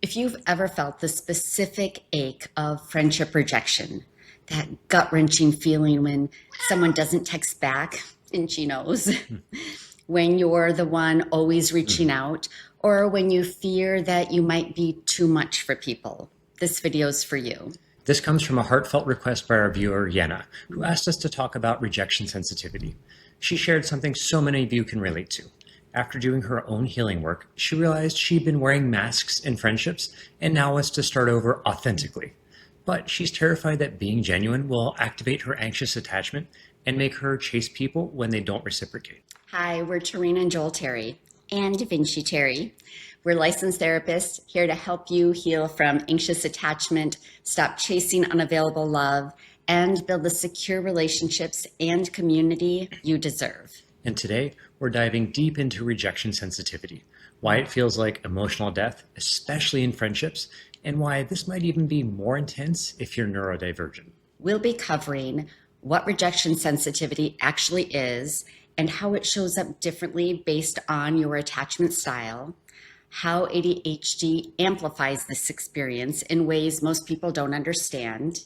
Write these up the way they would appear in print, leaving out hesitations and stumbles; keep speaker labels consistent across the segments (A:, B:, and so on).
A: If you've ever felt the specific ache of friendship rejection, that gut-wrenching feeling when someone doesn't text back and she knows, when you're the one always reaching out, or when you fear that you might be too much for people, this video is for you.
B: This comes from a heartfelt request by our viewer, Yenna, who asked us to talk about rejection sensitivity. She shared something so many of you can relate to. After doing her own healing work, she realized she'd been wearing masks in friendships and now wants to start over authentically. But she's terrified that being genuine will activate her anxious attachment and make her chase people when they don't reciprocate.
A: Hi, we're Tehrina and Joel Terry, and Da Vinci Terry. We're licensed therapists here to help you heal from anxious attachment, stop chasing unavailable love, and build the secure relationships and community you deserve.
B: And today, we're diving deep into rejection sensitivity, why it feels like emotional death, especially in friendships, and why this might even be more intense if you're neurodivergent.
A: We'll be covering what rejection sensitivity actually is and how it shows up differently based on your attachment style, how ADHD amplifies this experience in ways most people don't understand.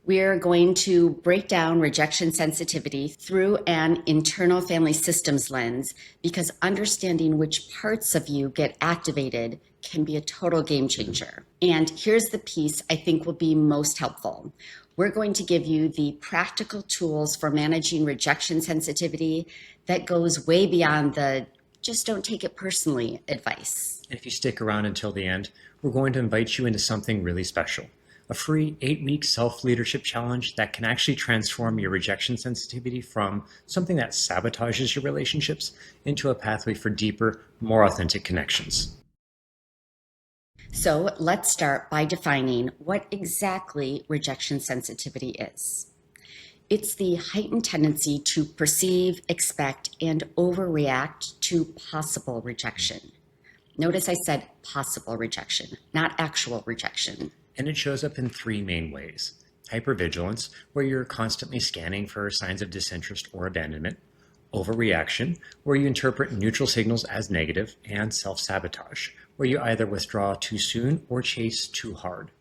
A: We're going to break down rejection sensitivity through an internal family systems lens because understanding which parts of you get activated can be a total game changer. And here's the piece I think will be most helpful. We're going to give you the practical tools for managing rejection sensitivity that goes way beyond the just don't take it personally advice.
B: And if you stick around until the end, we're going to invite you into something really special. A free 8-week self-leadership challenge that can actually transform your rejection sensitivity from something that sabotages your relationships into a pathway for deeper, more authentic connections.
A: So let's start by defining what exactly rejection sensitivity is. It's the heightened tendency to perceive, expect, and overreact to possible rejection. Notice I said possible rejection, not actual rejection.
B: And it shows up in 3 main ways. Hypervigilance, where you're constantly scanning for signs of disinterest or abandonment. Overreaction, where you interpret neutral signals as negative. And self-sabotage, where you either withdraw too soon or chase too hard.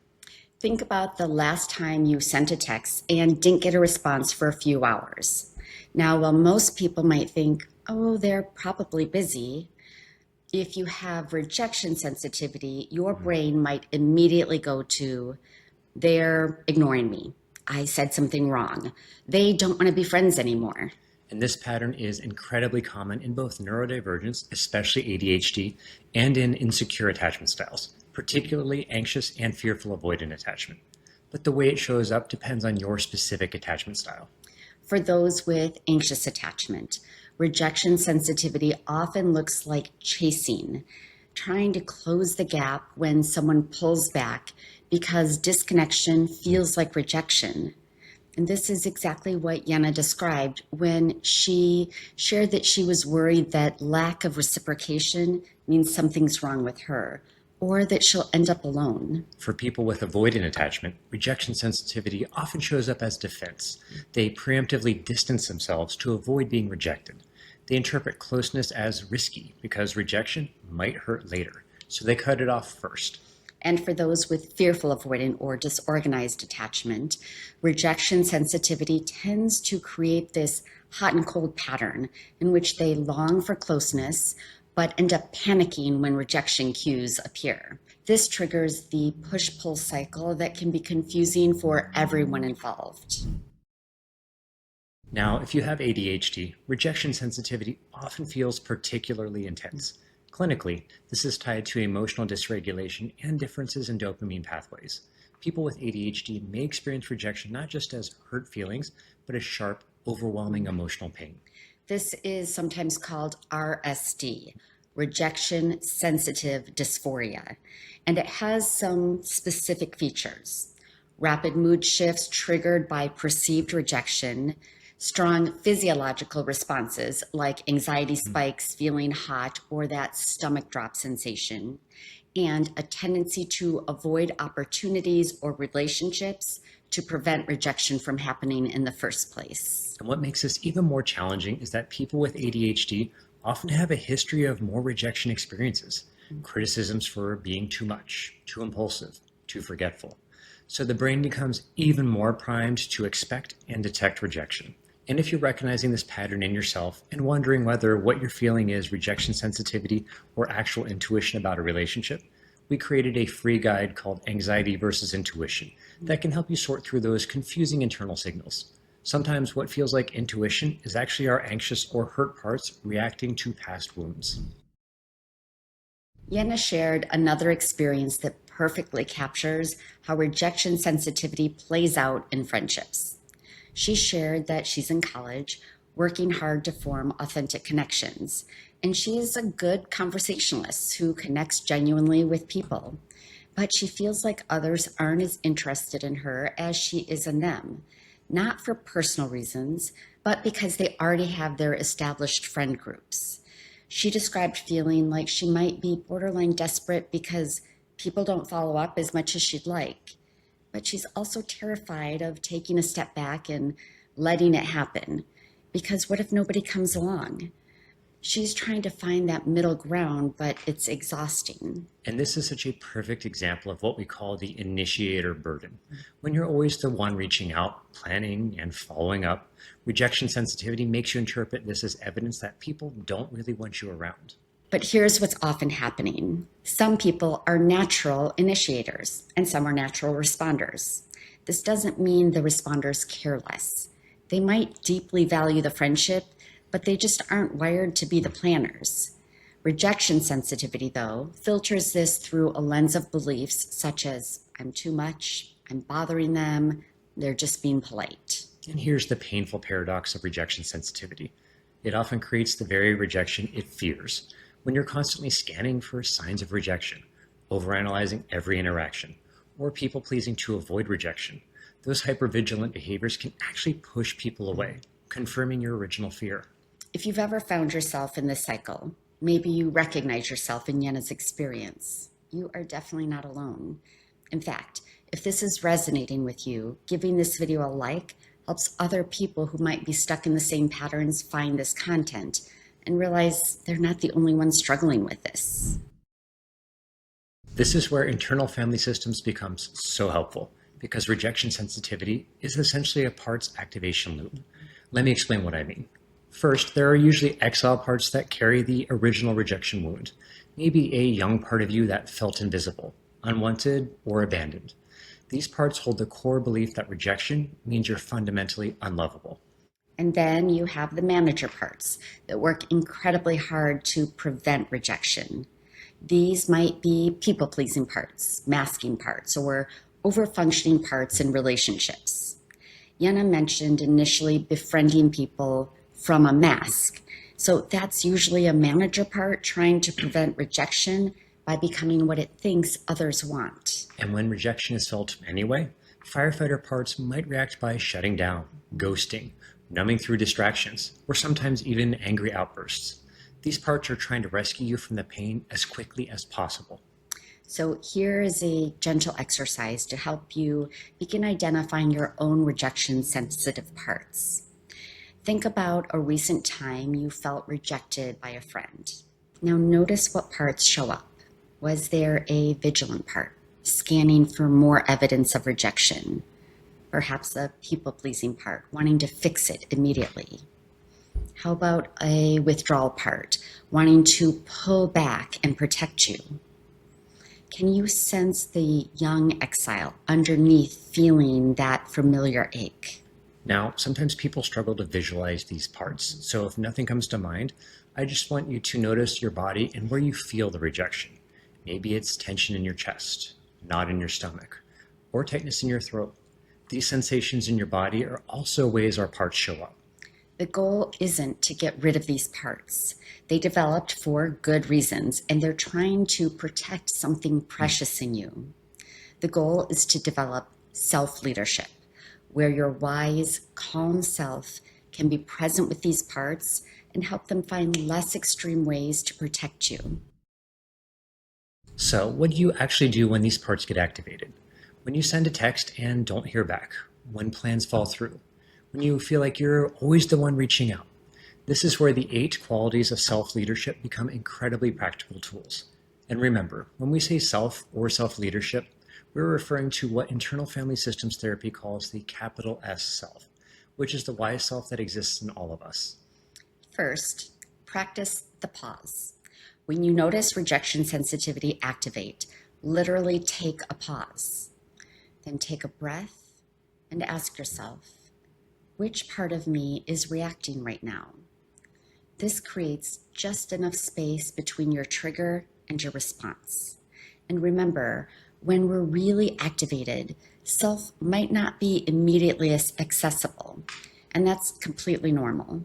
A: Think about the last time you sent a text and didn't get a response for a few hours. Now, while most people might think, oh, they're probably busy, if you have rejection sensitivity, your brain might immediately go to, they're ignoring me. I said something wrong. They don't want to be friends anymore.
B: And this pattern is incredibly common in both neurodivergence, especially ADHD, and in insecure attachment styles, particularly anxious and fearful-avoidant attachment. But the way it shows up depends on your specific attachment style.
A: For those with anxious attachment, rejection sensitivity often looks like chasing, trying to close the gap when someone pulls back because disconnection feels like rejection. And this is exactly what Yenna described when she shared that she was worried that lack of reciprocation means something's wrong with her, or that she'll end up alone.
B: For people with avoidant attachment, rejection sensitivity often shows up as defense. They preemptively distance themselves to avoid being rejected. They interpret closeness as risky because rejection might hurt later, so they cut it off first.
A: And for those with fearful avoidant or disorganized attachment, rejection sensitivity tends to create this hot and cold pattern in which they long for closeness, but end up panicking when rejection cues appear. This triggers the push-pull cycle that can be confusing for everyone involved.
B: Now, if you have ADHD, rejection sensitivity often feels particularly intense. Clinically, this is tied to emotional dysregulation and differences in dopamine pathways. People with ADHD may experience rejection not just as hurt feelings, but as sharp, overwhelming emotional pain.
A: This is sometimes called RSD, rejection sensitive dysphoria, and it has some specific features. Rapid mood shifts triggered by perceived rejection, strong physiological responses like anxiety spikes, feeling hot, or that stomach drop sensation, and a tendency to avoid opportunities or relationships to prevent rejection from happening in the first place.
B: And what makes this even more challenging is that people with ADHD often have a history of more rejection experiences. criticisms for being too much, too impulsive, too forgetful. So the brain becomes even more primed to expect and detect rejection. And if you're recognizing this pattern in yourself and wondering whether what you're feeling is rejection sensitivity or actual intuition about a relationship, we created a free guide called Anxiety versus Intuition that can help you sort through those confusing internal signals. Sometimes what feels like intuition is actually our anxious or hurt parts reacting to past wounds.
A: Yenna shared another experience that perfectly captures how rejection sensitivity plays out in friendships. She shared that she's in college, working hard to form authentic connections, and she is a good conversationalist who connects genuinely with people. But she feels like others aren't as interested in her as she is in them, not for personal reasons, but because they already have their established friend groups. She described feeling like she might be borderline desperate because people don't follow up as much as she'd like. But she's also terrified of taking a step back and letting it happen, because what if nobody comes along? She's trying to find that middle ground, but it's exhausting.
B: And this is such a perfect example of what we call the initiator burden. When you're always the one reaching out, planning, and following up, rejection sensitivity makes you interpret this as evidence that people don't really want you around.
A: But here's what's often happening. Some people are natural initiators, and some are natural responders. This doesn't mean the responders care less. They might deeply value the friendship, but they just aren't wired to be the planners. Rejection sensitivity, though, filters this through a lens of beliefs such as, I'm too much, I'm bothering them, they're just being polite.
B: And here's the painful paradox of rejection sensitivity. It often creates the very rejection it fears. When you're constantly scanning for signs of rejection, overanalyzing every interaction, or people-pleasing to avoid rejection, those hypervigilant behaviors can actually push people away, confirming your original fear.
A: If you've ever found yourself in this cycle, maybe you recognize yourself in Yenna's experience. You are definitely not alone. In fact, if this is resonating with you, giving this video a like helps other people who might be stuck in the same patterns find this content and realize they're not the only ones struggling with this.
B: This is where internal family systems becomes so helpful, because rejection sensitivity is essentially a parts activation loop. Let me explain what I mean. First, there are usually exile parts that carry the original rejection wound, maybe a young part of you that felt invisible, unwanted, or abandoned. These parts hold the core belief that rejection means you're fundamentally unlovable.
A: And then you have the manager parts that work incredibly hard to prevent rejection. These might be people-pleasing parts, masking parts, or over-functioning parts in relationships. Yenna mentioned initially befriending people from a mask. So that's usually a manager part trying to prevent rejection by becoming what it thinks others want.
B: And when rejection is felt anyway, firefighter parts might react by shutting down, ghosting, numbing through distractions, or sometimes even angry outbursts. These parts are trying to rescue you from the pain as quickly as possible.
A: So here is a gentle exercise to help you begin identifying your own rejection-sensitive parts. Think about a recent time you felt rejected by a friend. Now notice what parts show up. Was there a vigilant part, scanning for more evidence of rejection? Perhaps a people-pleasing part, wanting to fix it immediately. How about a withdrawal part, wanting to pull back and protect you? Can you sense the young exile underneath feeling that familiar ache?
B: Now, sometimes people struggle to visualize these parts, so if nothing comes to mind, I just want you to notice your body and where you feel the rejection. Maybe it's tension in your chest, knot in your stomach, or tightness in your throat. These sensations in your body are also ways our parts show up.
A: The goal isn't to get rid of these parts. They developed for good reasons, and they're trying to protect something precious in you. The goal is to develop self-leadership, where your wise, calm self can be present with these parts and help them find less extreme ways to protect you.
B: So, what do you actually do when these parts get activated? When you send a text and don't hear back, when plans fall through, when you feel like you're always the one reaching out. This is where the 8 qualities of self-leadership become incredibly practical tools. And remember, when we say self or self-leadership, we're referring to what internal family systems therapy calls the capital S self, which is the wise self that exists in all of us.
A: First, practice the pause. When you notice rejection sensitivity activate, literally take a pause. Then take a breath and ask yourself, which part of me is reacting right now? This creates just enough space between your trigger and your response. And remember, when we're really activated, self might not be immediately accessible, and that's completely normal.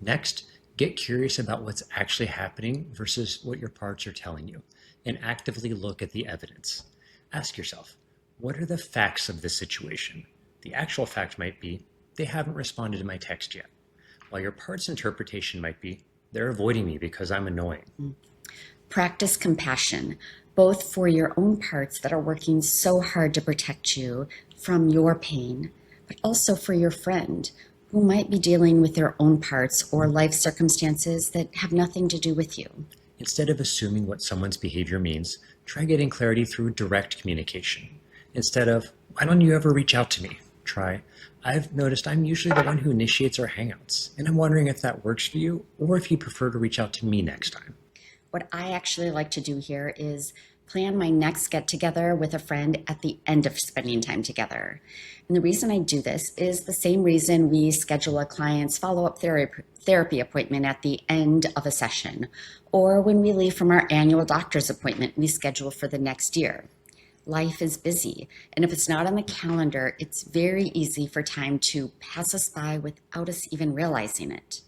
B: Next, get curious about what's actually happening versus what your parts are telling you, and actively look at the evidence. Ask yourself, what are the facts of this situation? The actual fact might be, they haven't responded to my text yet, while your part's interpretation might be, they're avoiding me because I'm annoying.
A: Practice compassion, both for your own parts that are working so hard to protect you from your pain, but also for your friend who might be dealing with their own parts or life circumstances that have nothing to do with you.
B: Instead of assuming what someone's behavior means, try getting clarity through direct communication. Instead of, why don't you ever reach out to me? Try, I've noticed I'm usually the one who initiates our hangouts, and I'm wondering if that works for you or if you prefer to reach out to me next time.
A: What I actually like to do here is plan my next get together with a friend at the end of spending time together. And the reason I do this is the same reason we schedule a client's follow-up therapy appointment at the end of a session, or when we leave from our annual doctor's appointment we schedule for the next year. Life is busy, and if it's not on the calendar, it's very easy for time to pass us by without us even realizing it.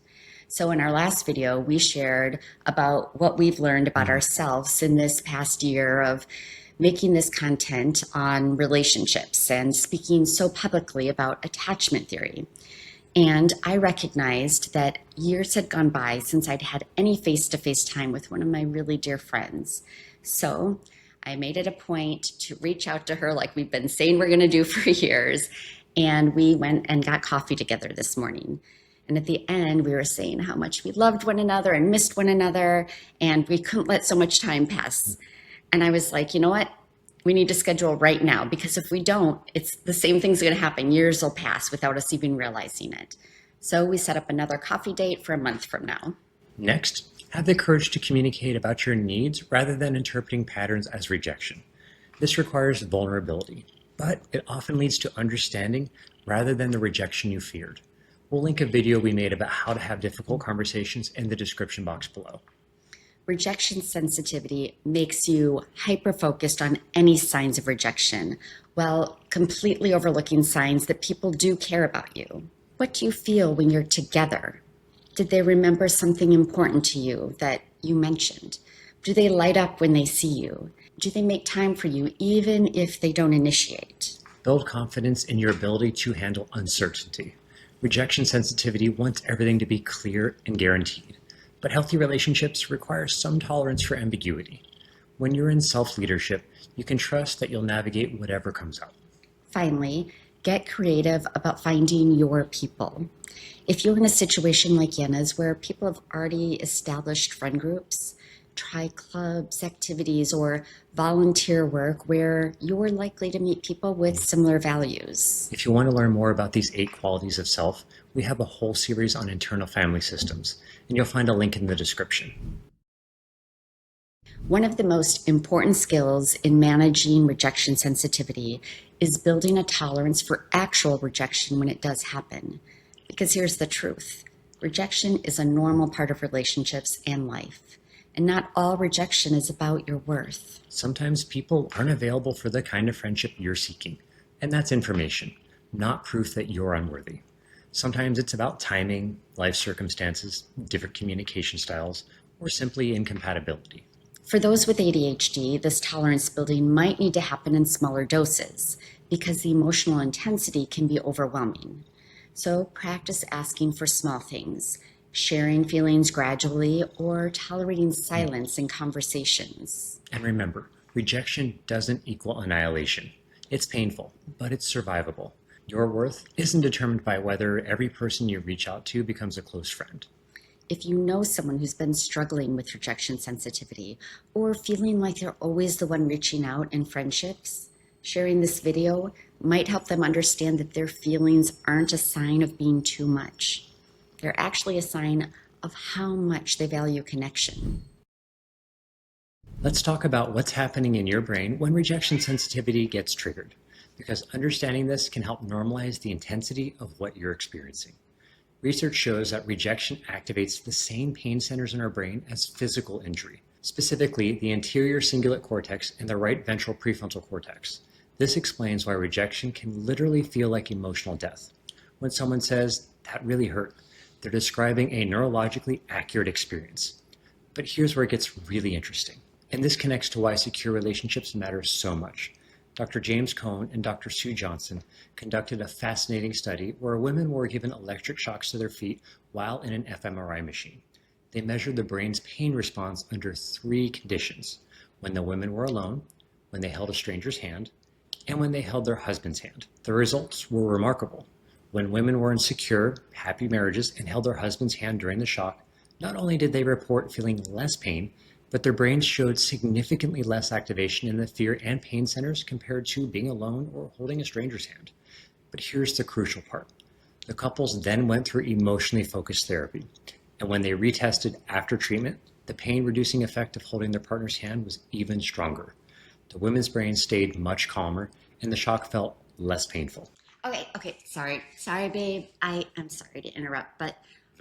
A: So in our last video, we shared about what we've learned about ourselves in this past year of making this content on relationships and speaking so publicly about attachment theory. And I recognized that years had gone by since I'd had any face-to-face time with one of my really dear friends. So I made it a point to reach out to her like we've been saying we're going to do for years. And we went and got coffee together this morning. And at the end, we were saying how much we loved one another and missed one another, and we couldn't let so much time pass. And I was like, you know what? We need to schedule right now, because if we don't, it's the same thing's going to happen. Years will pass without us even realizing it. So we set up another coffee date for a month from now.
B: Next, have the courage to communicate about your needs rather than interpreting patterns as rejection. This requires vulnerability, but it often leads to understanding rather than the rejection you feared. We'll link a video we made about how to have difficult conversations in the description box below.
A: Rejection sensitivity makes you hyper-focused on any signs of rejection, while completely overlooking signs that people do care about you. What do you feel when you're together? Did they remember something important to you that you mentioned? Do they light up when they see you? Do they make time for you even if they don't initiate?
B: Build confidence in your ability to handle uncertainty. Rejection sensitivity wants everything to be clear and guaranteed, but healthy relationships require some tolerance for ambiguity. When you're in self-leadership, you can trust that you'll navigate whatever comes up.
A: Finally, get creative about finding your people. If you're in a situation like Yenna's where people have already established friend groups, try clubs, activities, or volunteer work where you're likely to meet people with similar values.
B: If you want to learn more about these 8 qualities of self, we have a whole series on internal family systems, and you'll find a link in the description.
A: One of the most important skills in managing rejection sensitivity is building a tolerance for actual rejection when it does happen. Because here's the truth. Rejection is a normal part of relationships and life. And not all rejection is about your worth.
B: Sometimes people aren't available for the kind of friendship you're seeking, and that's information, not proof that you're unworthy. Sometimes it's about timing, life circumstances, different communication styles, or simply incompatibility.
A: For those with ADHD, this tolerance building might need to happen in smaller doses because the emotional intensity can be overwhelming. So practice asking for small things, sharing feelings gradually, or tolerating silence in conversations.
B: And remember, rejection doesn't equal annihilation. It's painful, but it's survivable. Your worth isn't determined by whether every person you reach out to becomes a close friend.
A: if you know someone who's been struggling with rejection sensitivity or feeling like they're always the one reaching out in friendships, sharing this video might help them understand that their feelings aren't a sign of being too much. They're actually a sign of how much they value connection.
B: Let's talk about what's happening in your brain when rejection sensitivity gets triggered, because understanding this can help normalize the intensity of what you're experiencing. Research shows that rejection activates the same pain centers in our brain as physical injury, specifically the anterior cingulate cortex and the right ventral prefrontal cortex. This explains why rejection can literally feel like emotional death. When someone says, "That really hurt," they're describing a neurologically accurate experience. But here's where it gets really interesting. And this connects to why secure relationships matter so much. Dr. James Cohn and Dr. Sue Johnson conducted a fascinating study where women were given electric shocks to their feet while in an fMRI machine. They measured the brain's pain response under 3 conditions: when the women were alone, when they held a stranger's hand, and when they held their husband's hand. The results were remarkable. When women were in secure, happy marriages and held their husband's hand during the shock, not only did they report feeling less pain, but their brains showed significantly less activation in the fear and pain centers compared to being alone or holding a stranger's hand. But here's the crucial part. The couples then went through emotionally focused therapy, and when they retested after treatment, the pain-reducing effect of holding their partner's hand was even stronger. The women's brains stayed much calmer, and the shock felt less painful.
A: Okay, sorry, babe. I am sorry to interrupt, but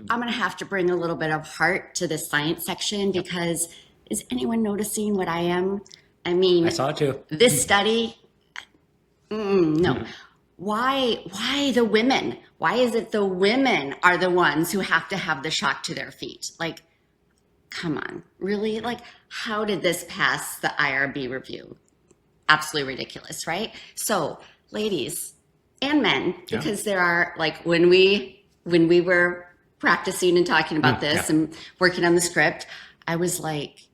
A: I'm going to have to bring a little bit of heart to this science section because is anyone noticing what I am? I mean,
B: I saw it too.
A: This study, no. Why the women? Why is it the women are the ones who have to have the shock to their feet? Like, come on, really? Like, how did this pass the IRB review? Absolutely ridiculous, right? So, ladies and men, because there are, like, when we were practicing and talking about this and working on the script, I was like,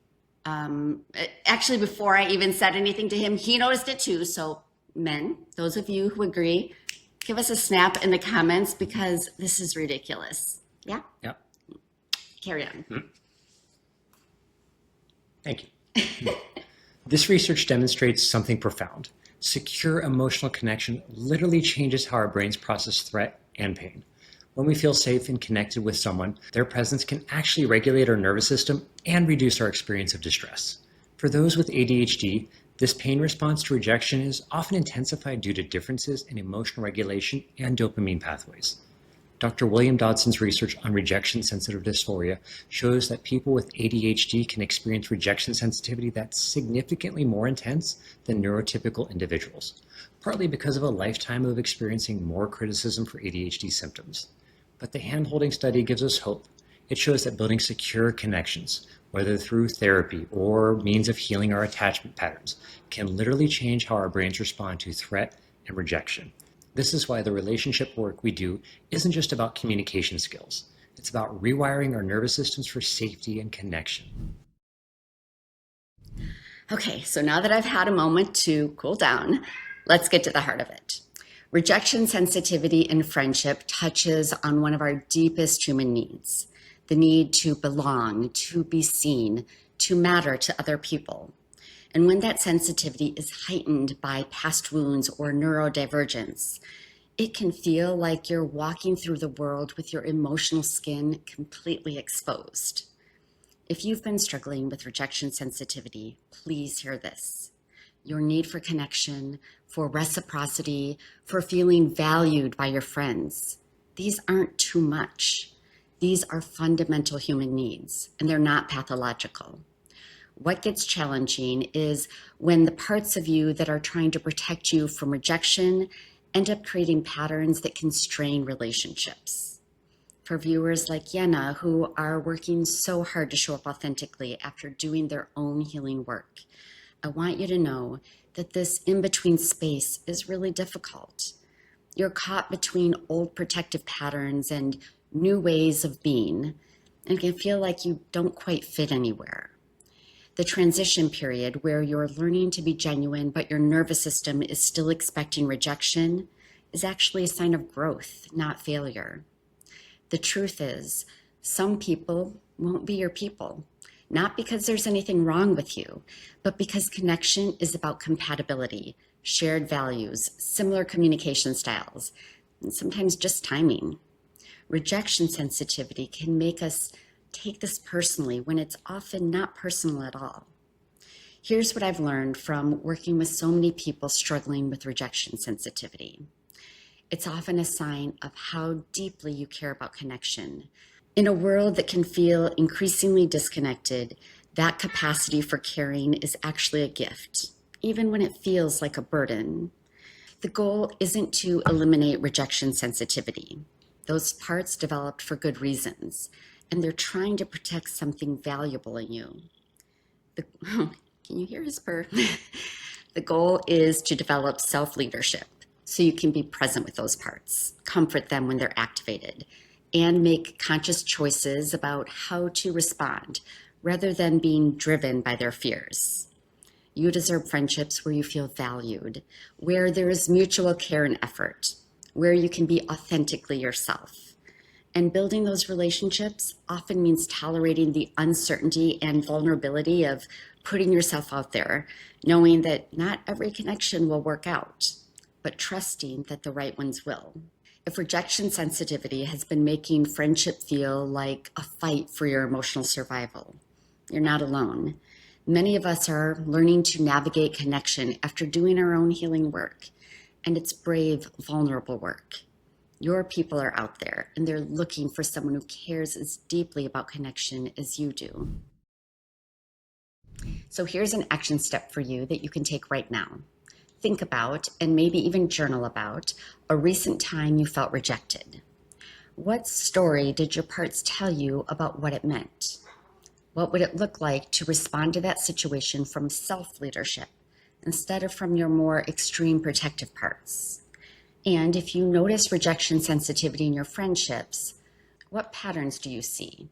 A: actually, before I even said anything to him, he noticed it too. So men, those of you who agree, give us a snap in the comments because this is ridiculous. Yeah?
B: Yep.
A: Carry on.
B: Thank you. This research demonstrates something profound. Secure emotional connection literally changes how our brains process threat and pain. When we feel safe and connected with someone, their presence can actually regulate our nervous system and reduce our experience of distress. For those with ADHD, this pain response to rejection is often intensified due to differences in emotional regulation and dopamine pathways. Dr. William Dodson's research on rejection-sensitive dysphoria shows that people with ADHD can experience rejection sensitivity that's significantly more intense than neurotypical individuals, partly because of a lifetime of experiencing more criticism for ADHD symptoms. But the hand-holding study gives us hope. It shows that building secure connections, whether through therapy or means of healing our attachment patterns, can literally change how our brains respond to threat and rejection. This is why the relationship work we do isn't just about communication skills. It's about rewiring our nervous systems for safety and connection.
A: Okay, so now that I've had a moment to cool down, let's get to the heart of it. Rejection sensitivity in friendship touches on one of our deepest human needs, the need to belong, to be seen, to matter to other people. And when that sensitivity is heightened by past wounds or neurodivergence, it can feel like you're walking through the world with your emotional skin completely exposed. If you've been struggling with rejection sensitivity, please hear this. Your need for connection, for reciprocity, for feeling valued by your friends. These aren't too much. These are fundamental human needs, and they're not pathological. What gets challenging is when the parts of you that are trying to protect you from rejection end up creating patterns that can strain relationships. For viewers like Yenna, who are working so hard to show up authentically after doing their own healing work, I want you to know that this in-between space is really difficult. You're caught between old protective patterns and new ways of being, and can feel like you don't quite fit anywhere. The transition period where you're learning to be genuine, but your nervous system is still expecting rejection, is actually a sign of growth, not failure. The truth is, Some people won't be your people, not because there's anything wrong with you, but because connection is about compatibility, shared values, similar communication styles, and sometimes just timing. Rejection sensitivity can make us take this personally when it's often not personal at all. Here's what I've learned from working with so many people struggling with rejection sensitivity. It's often a sign of how deeply you care about connection. In a world that can feel increasingly disconnected, that capacity for caring is actually a gift, even when it feels like a burden. The goal isn't to eliminate rejection sensitivity. Those parts developed for good reasons, and they're trying to protect something valuable in you. Can you hear his purr? The goal is to develop self-leadership so you can be present with those parts, comfort them when they're activated, and make conscious choices about how to respond rather than being driven by their fears. You deserve friendships where you feel valued, where there is mutual care and effort, where you can be authentically yourself. And building those relationships often means tolerating the uncertainty and vulnerability of putting yourself out there, knowing that not every connection will work out, but trusting that the right ones will. If rejection sensitivity has been making friendship feel like a fight for your emotional survival, you're not alone. Many of us are learning to navigate connection after doing our own healing work, and it's brave, vulnerable work. Your people are out there, and they're looking for someone who cares as deeply about connection as you do. So here's an action step for you that you can take right now. Think about, and maybe even journal about, a recent time you felt rejected. What story did your parts tell you about what it meant? What would it look like to respond to that situation from self-leadership instead of from your more extreme protective parts? And if you notice rejection sensitivity in your friendships, what patterns do you see?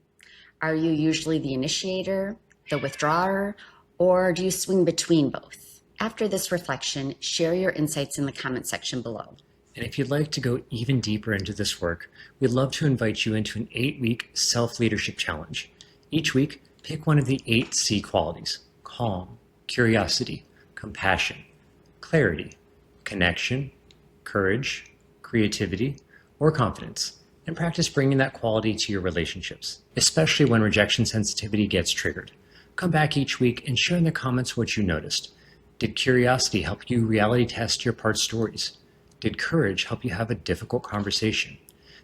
A: Are you usually the initiator, the withdrawer, or do you swing between both? After this reflection, share your insights in the comment section below.
B: And if you'd like to go even deeper into this work, we'd love to invite you into an 8-week self-leadership challenge. Each week, pick one of the 8 C qualities: calm, curiosity, compassion, clarity, connection, courage, creativity, or confidence, and practice bringing that quality to your relationships, especially when rejection sensitivity gets triggered. Come back each week and share in the comments what you noticed. Did curiosity help you reality test your part stories? Did courage help you have a difficult conversation?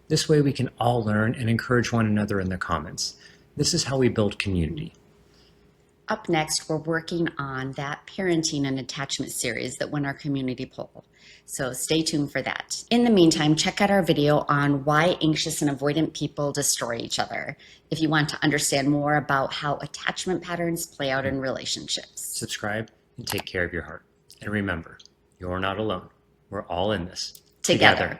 B: This way we can all learn and encourage one another in the comments. This is how we build community.
A: Up next, we're working on that parenting and attachment series that won our community poll. So stay tuned for that. In the meantime, check out our video on why anxious and avoidant people destroy each other if you want to understand more about how attachment patterns play out in relationships.
B: Subscribe and take care of your heart. And remember, you're not alone. We're all in this
A: Together.